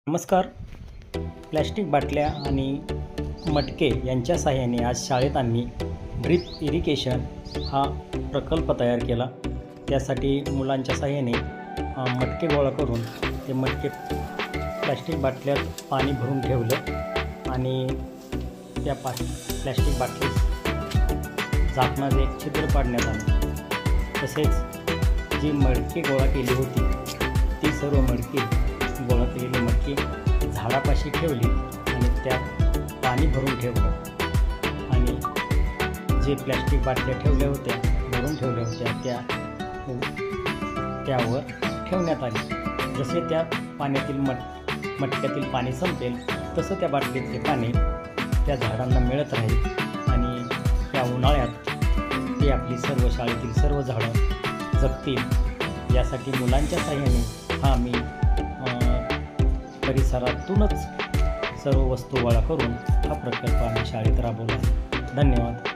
नमस्कार. प्लॅस्टिक बाटल्या आणि मटके यांच्या साहाय्याने आज शाळेत आम्ही ड्रिप इरिगेशन हा प्रकल्प तयार केला. त्यासाठी मुलांच्या साहाय्याने मटके गोळा करून ते मटके प्लॅस्टिक बाटल्यात पाणी भरून ठेवलं आणि त्या प्लॅस्टिक बाटलीत झाकणाचे एक छिद्र पाडण्यात आलं. तसेच जी मडकी गोळा केली होती ती सर्व मडकी गोळा केलेली मटकी झाडापाशी ठेवली आणि त्यात पाणी भरून ठेवलं आणि जे प्लॅस्टिक बाटल्या ठेवल्या होत्या भरून ठेवल्या होत्या त्यावर ठेवण्यात आली. जसे त्या पाण्यातील मटक्यातील पाणी संपेल तसं त्या बाटलीतले पाणी त्या झाडांना मिळत राहील आणि त्या उन्हाळ्यात ते आपली सर्व शाळेतील सर्व झाडं जगतील. यासाठी मुलांच्या साहाय्याने हा आम्ही परिसरातूनच सर्व वस्तू गोळा करून हा प्रकल्प आम्ही शाळेत राबवला. धन्यवाद.